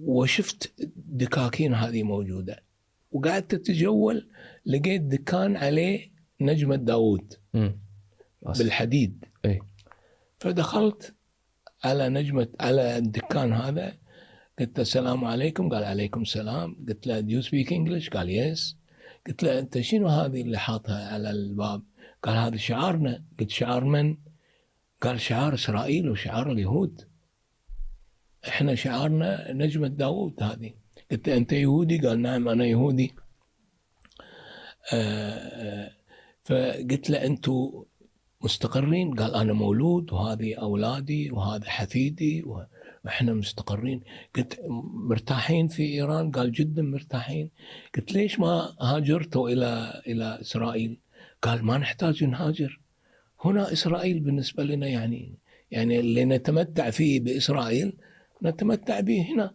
وشفت دكاكين هذه موجودة، وقعدت أتجول، لقيت دكان عليه نجمة داود بالحديد. فدخلت على الدكان هذا، قلت له السلام عليكم، قال عليكم السلام. قلت له do you speak English؟ قال يس. قلت له أنت شنو هذه اللي حاطها على الباب؟ قال هذا شعارنا. قلت شعار من؟ قال شعار إسرائيل وشعار اليهود، إحنا شعارنا نجمة داود هذه. قلت له أنت يهودي؟ قال نعم أنا يهودي. فقلت له أنتوا مستقرين؟ قال أنا مولود وهذه أولادي وهذا حفيدي وإحنا مستقرين. قلت مرتاحين في إيران؟ قال جدا مرتاحين. قلت ليش ما هاجرتوا إلى إسرائيل؟ قال ما نحتاج نهاجر، هنا إسرائيل بالنسبة لنا، يعني اللي نتمتع فيه بإسرائيل نتمتع به هنا.